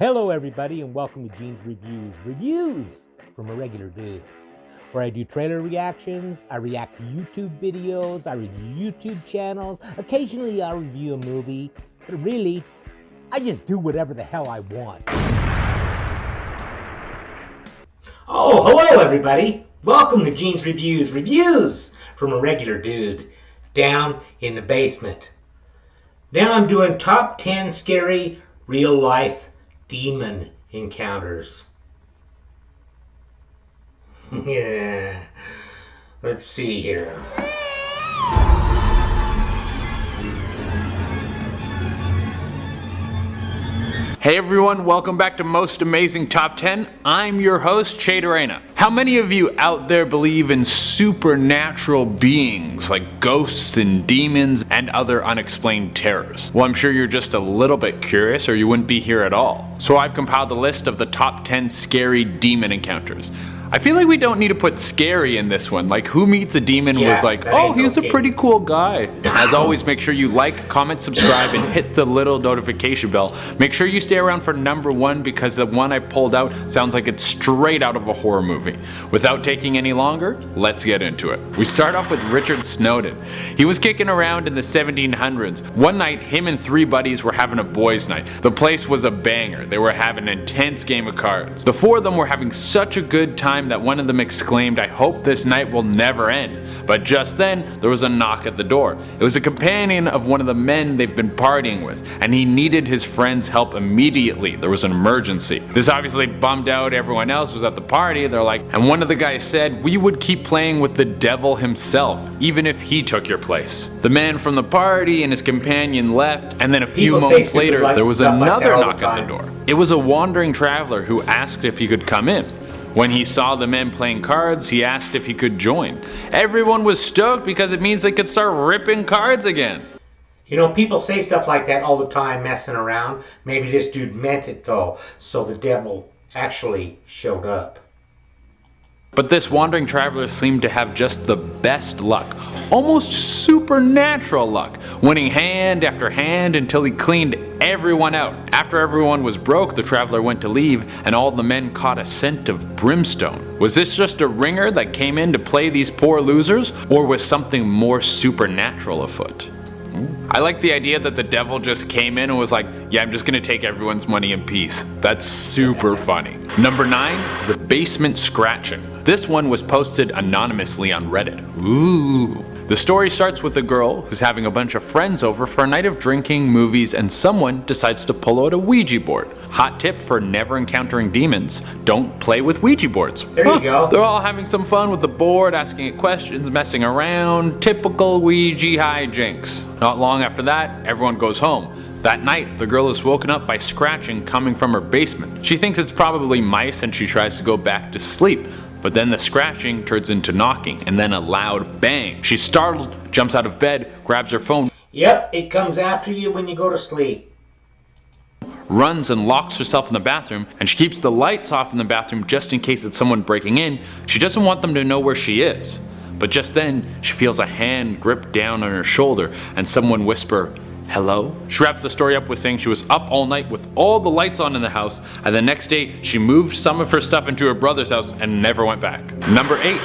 Hello everybody and welcome to Gene's Reviews from a regular dude, where I do trailer reactions, I react to YouTube videos, I review YouTube channels, occasionally I'll review a movie, but really, I just do whatever the hell I want. Oh, hello everybody! Welcome to Gene's Reviews from a regular dude, down in the basement. Now I'm doing top 10 scary real-life demon encounters. Yeah, let's see here. Hey everyone, welcome back to Most Amazing Top 10. I'm your host, Chaderena. How many of you out there believe in supernatural beings like ghosts and demons and other unexplained terrors? Well, I'm sure you're just a little bit curious or you wouldn't be here at all. So I've compiled a list of the top 10 scary demon encounters. I feel like we don't need to put scary in this one. Like, who meets a demon was like, oh, he's a pretty cool guy. As always, make sure you like, comment, subscribe, and hit the little notification bell. Make sure you stay around for number 1 because the one I pulled out sounds like it's straight out of a horror movie. Without taking any longer, let's get into it. We start off with Richard Snowden. He was kicking around in the 1700s. One night, him and 3 buddies were having a boys' night. The place was a banger. They were having an intense game of cards. The 4 of them were having such a good time that one of them exclaimed, "I hope this night will never end." But just then, there was a knock at the door. It was a companion of one of the men they've been partying with, and he needed his friend's help immediately. There was an emergency. This obviously bummed out everyone else who was at the party. They're like, and one of the guys said, "We would keep playing with the devil himself, even if he took your place." The man from the party and his companion left, and then a few moments later, there was another knock at the door. It was a wandering traveler who asked if he could come in. When he saw the men playing cards, he asked if he could join. Everyone was stoked because it means they could start ripping cards again. You know, people say stuff like that all the time, messing around. Maybe this dude meant it though, so the devil actually showed up. But this wandering traveler seemed to have just the best luck, almost supernatural luck, winning hand after hand until he cleaned everyone out. After everyone was broke, the traveler went to leave, and all the men caught a scent of brimstone. Was this just a ringer that came in to play these poor losers, or was something more supernatural afoot? I like the idea that the devil just came in and was like, yeah, I'm just gonna take everyone's money in peace. That's super funny. Number 9, the basement scratching. This one was posted anonymously on Reddit. Ooh. The story starts with a girl who's having a bunch of friends over for a night of drinking, movies, and someone decides to pull out a Ouija board. Hot tip for never encountering demons: don't play with Ouija boards. There you go. They're all having some fun with the board, asking it questions, messing around. Typical Ouija hijinks. Not long after that, everyone goes home. That night, the girl is woken up by scratching coming from her basement. She thinks it's probably mice and she tries to go back to sleep. But then the scratching turns into knocking and then a loud bang. She's startled, jumps out of bed, grabs her phone. Yep, it comes after you when you go to sleep. Runs and locks herself in the bathroom, and she keeps the lights off in the bathroom just in case it's someone breaking in. She doesn't want them to know where she is. But just then, she feels a hand grip down on her shoulder and someone whisper, "Hello?" She wraps the story up with saying she was up all night with all the lights on in the house, and the next day she moved some of her stuff into her brother's house and never went back. Number 8.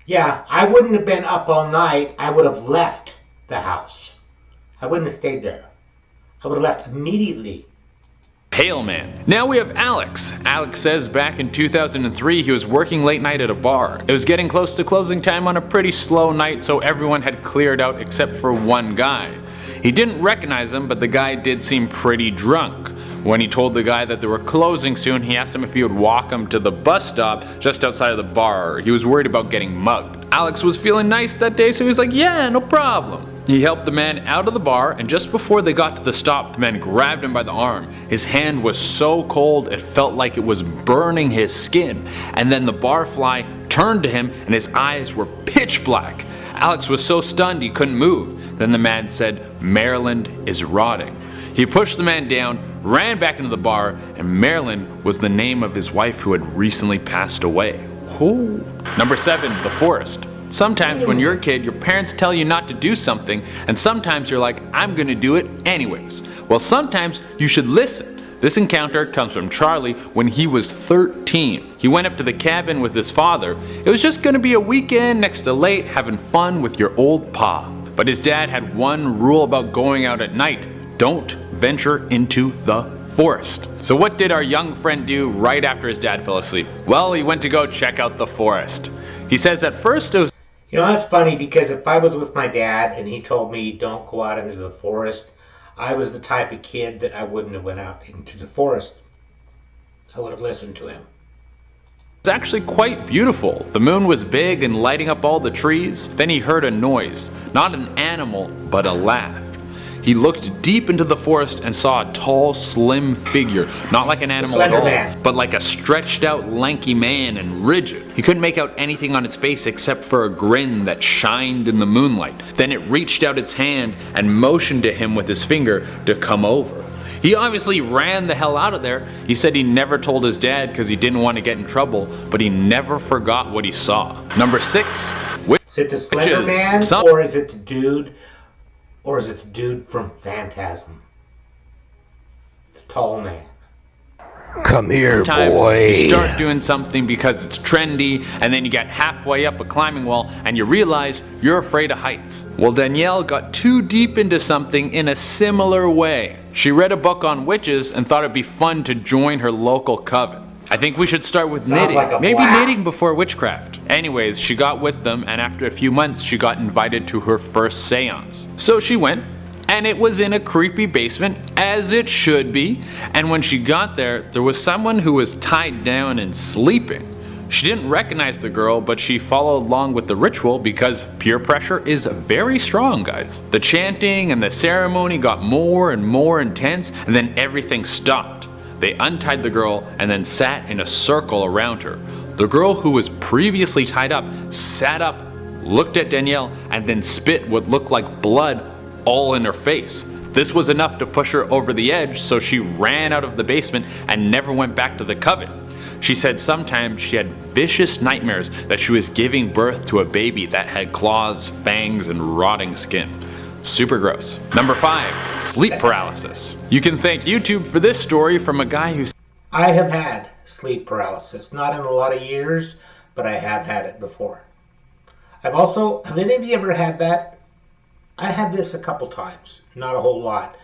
Yeah, I wouldn't have been up all night. I would have left the house. I wouldn't have stayed there. I would have left immediately. Pale Man. Now we have Alex. Alex says back in 2003 he was working late night at a bar. It was getting close to closing time on a pretty slow night, so everyone had cleared out except for one guy. He didn't recognize him, but the guy did seem pretty drunk. When he told the guy that they were closing soon, he asked him if he would walk him to the bus stop just outside of the bar. He was worried about getting mugged. Alex was feeling nice that day, so he was like, yeah, no problem. He helped the man out of the bar, and just before they got to the stop, the man grabbed him by the arm. His hand was so cold it felt like it was burning his skin. And then the barfly turned to him and his eyes were pitch black. Alex was so stunned he couldn't move. Then the man said, "Maryland is rotting." He pushed the man down, ran back into the bar, and Marilyn was the name of his wife who had recently passed away. Ooh. Number 7, the forest. Sometimes when you're a kid, your parents tell you not to do something, and sometimes you're like, I'm gonna do it anyways. Well, sometimes you should listen. This encounter comes from Charlie when he was 13. He went up to the cabin with his father. It was just gonna be a weekend next to lake having fun with your old pa. But his dad had one rule about going out at night: don't venture into the forest. So what did our young friend do right after his dad fell asleep? Well, he went to go check out the forest. He says at first it was... You know, that's funny, because if I was with my dad and he told me don't go out into the forest, I was the type of kid that I wouldn't have went out into the forest. I would have listened to him. It was actually quite beautiful. The moon was big and lighting up all the trees. Then he heard a noise, not an animal, but a laugh. He looked deep into the forest and saw a tall, slim figure, not like an animal at all, but like a stretched out, lanky man and rigid. He couldn't make out anything on its face except for a grin that shined in the moonlight. Then it reached out its hand and motioned to him with his finger to come over. He obviously ran the hell out of there. He said he never told his dad because he didn't want to get in trouble, but he never forgot what he saw. Number 6. Is it the Slender Man, or is it the dude? Or is it the dude from Phantasm? The tall man. Come here, boy. You start doing something because it's trendy, and then you get halfway up a climbing wall and you realize you're afraid of heights. Well, Danielle got too deep into something in a similar way. She read a book on witches and thought it'd be fun to join her local coven. I think we should start with knitting. Maybe knitting before witchcraft. Anyways, she got with them, and after a few months she got invited to her first seance. So she went, and it was in a creepy basement, as it should be. And when she got there, there was someone who was tied down and sleeping. She didn't recognize the girl, but she followed along with the ritual because peer pressure is very strong, guys. The chanting and the ceremony got more and more intense, and then everything stopped. They untied the girl and then sat in a circle around her. The girl who was previously tied up sat up, looked at Danielle, and then spit what looked like blood all in her face. This was enough to push her over the edge, so she ran out of the basement and never went back to the coven. She said sometimes she had vicious nightmares that she was giving birth to a baby that had claws, fangs, and rotting skin. Super gross. Number 5. Sleep paralysis. You can thank YouTube for this story from a guy who's... I have had sleep paralysis. Not in a lot of years, but I have had it before. Have any of you ever had that? I had this a couple times. Not a whole lot.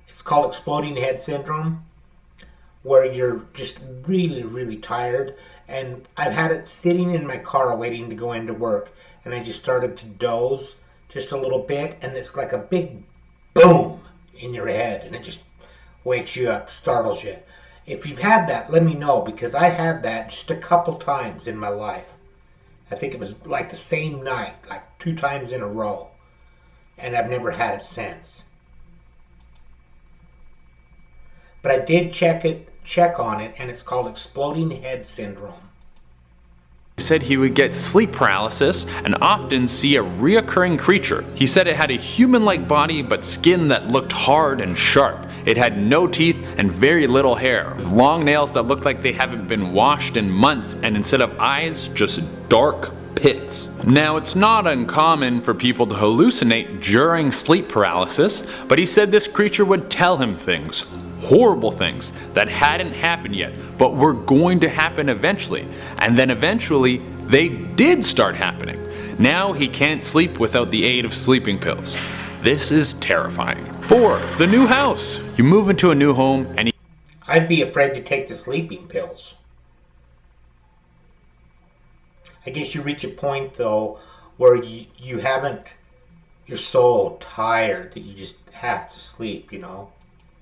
It's called exploding head syndrome, where you're just really, really tired. And I've had it sitting in my car waiting to go into work, and I just started to doze just a little bit, and it's like a big boom in your head, and it just wakes you up, startles you. If you've had that, let me know, because I had that just a couple times in my life. I think it was like the same night, like 2 times in a row, and I've never had it since. But I did check on it, and it's called exploding head syndrome. He said he would get sleep paralysis and often see a reoccurring creature. He said it had a human-like body but skin that looked hard and sharp. It had no teeth and very little hair, with long nails that looked like they haven't been washed in months, and instead of eyes, just dark pits. Now, it's not uncommon for people to hallucinate during sleep paralysis, but he said this creature would tell him things. Horrible things that hadn't happened yet, but were going to happen eventually. And then eventually, they did start happening. Now he can't sleep without the aid of sleeping pills. This is terrifying. 4. The new house. You move into a new home and I'd be afraid to take the sleeping pills. I guess you reach a point, though, where you're so tired that you just have to sleep, you know?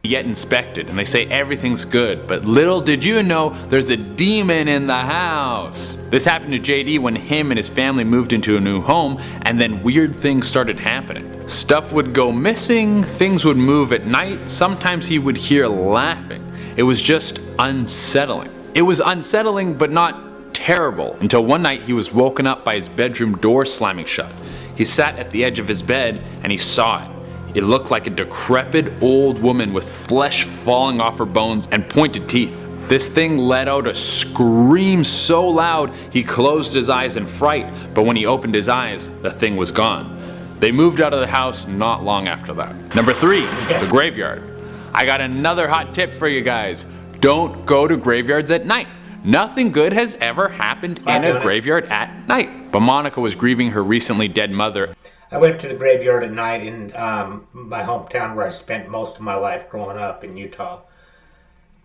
get inspected and they say everything's good, but little did you know there's a demon in the house. This happened to JD when him and his family moved into a new home, and then weird things started happening. Stuff would go missing, things would move at night, sometimes he would hear laughing. It was just unsettling. It was unsettling but not terrible, until one night he was woken up by his bedroom door slamming shut. He sat at the edge of his bed and he saw it. It looked like a decrepit old woman with flesh falling off her bones and pointed teeth. This thing let out a scream so loud he closed his eyes in fright, but when he opened his eyes, the thing was gone. They moved out of the house not long after that. Number 3, the graveyard. I got another hot tip for you guys. Don't go to graveyards at night. Nothing good has ever happened in a graveyard at night. But Monica was grieving her recently dead mother. I went to the graveyard at night in my hometown where I spent most of my life growing up in Utah.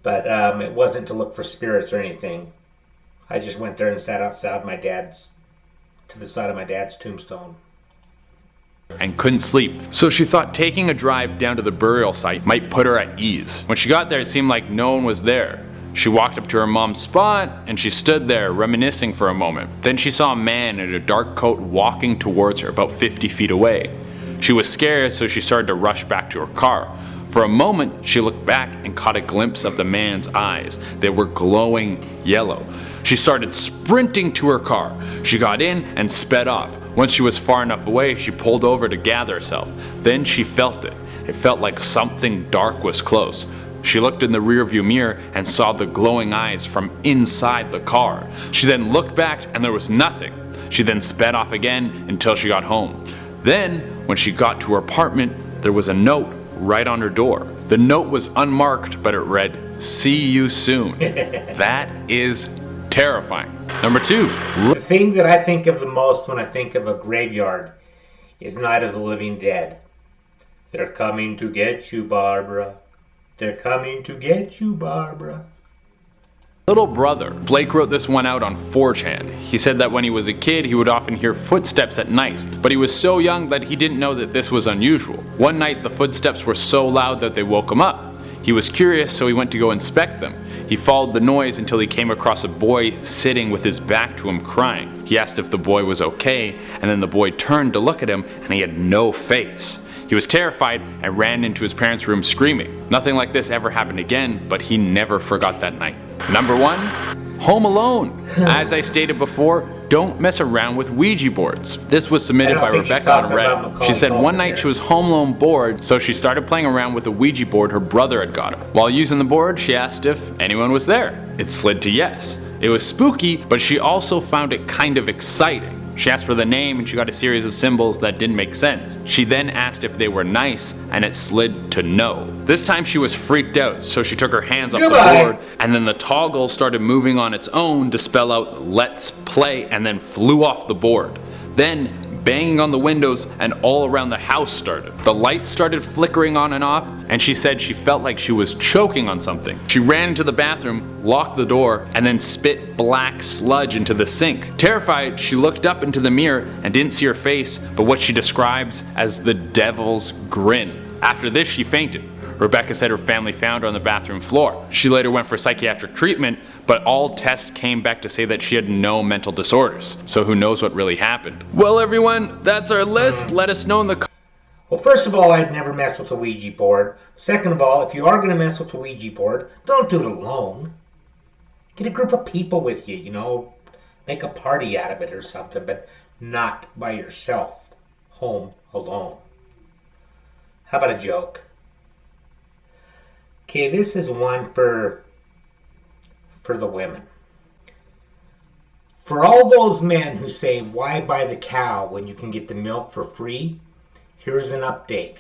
But it wasn't to look for spirits or anything. I just went there and sat outside to the side of my dad's tombstone. And couldn't sleep. So she thought taking a drive down to the burial site might put her at ease. When she got there, it seemed like no one was there. She walked up to her mom's spot and she stood there reminiscing for a moment. Then she saw a man in a dark coat walking towards her about 50 feet away. She was scared, so she started to rush back to her car. For a moment, she looked back and caught a glimpse of the man's eyes. They were glowing yellow. She started sprinting to her car. She got in and sped off. Once she was far enough away, she pulled over to gather herself. Then she felt it. It felt like something dark was close. She looked in the rearview mirror and saw the glowing eyes from inside the car. She then looked back and there was nothing. She then sped off again until she got home. Then, when she got to her apartment, there was a note right on her door. The note was unmarked, but it read, "See you soon." That is terrifying. Number 2. The thing that I think of the most when I think of a graveyard is Night of the Living Dead. They're coming to get you, Barbara. They're coming to get you, Barbara. Little brother. Blake wrote this one out on 4chan. He said that when he was a kid, he would often hear footsteps at night, but he was so young that he didn't know that this was unusual. One night, the footsteps were so loud that they woke him up. He was curious, so he went to go inspect them. He followed the noise until he came across a boy sitting with his back to him crying. He asked if the boy was okay, and then the boy turned to look at him, and he had no face. He was terrified and ran into his parents' room screaming. Nothing like this ever happened again, but he never forgot that night. Number 1. Home Alone. As I stated before, don't mess around with Ouija boards. This was submitted by Rebecca on Reddit. She said one night she was home alone bored, so she started playing around with a Ouija board her brother had got her. While using the board, she asked if anyone was there. It slid to yes. It was spooky, but she also found it kind of exciting. She asked for the name and she got a series of symbols that didn't make sense. She then asked if they were nice and it slid to no. This time she was freaked out, so she took her hands off the board and then the toggle started moving on its own to spell out "Let's play" and then flew off the board. Then banging on the windows and all around the house started. The lights started flickering on and off, and she said she felt like she was choking on something. She ran into the bathroom, locked the door, and then spit black sludge into the sink. Terrified, she looked up into the mirror and didn't see her face, but what she describes as the devil's grin. After this, she fainted. Rebecca said her family found her on the bathroom floor. She later went for psychiatric treatment, but all tests came back to say that she had no mental disorders. So who knows what really happened. Well everyone, that's our list. Let us know in the comments. Well, first of all, I'd never mess with a Ouija board. Second of all, if you are going to mess with a Ouija board, don't do it alone. Get a group of people with you, make a party out of it or something, but not by yourself, home alone. How about a joke? Okay, this is one for the women. For all those men who say, why buy the cow when you can get the milk for free? Here's an update.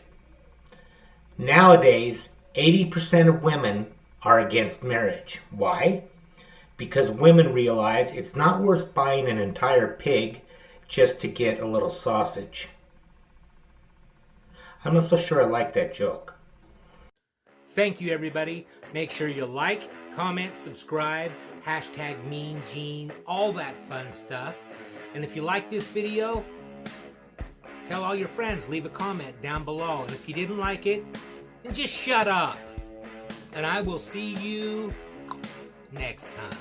Nowadays, 80% of women are against marriage. Why? Because women realize it's not worth buying an entire pig just to get a little sausage. I'm not so sure I like that joke. Thank you, everybody. Make sure you like, comment, subscribe, hashtag Mean Gene, all that fun stuff. And if you like this video, tell all your friends, leave a comment down below. And if you didn't like it, then just shut up. And I will see you next time.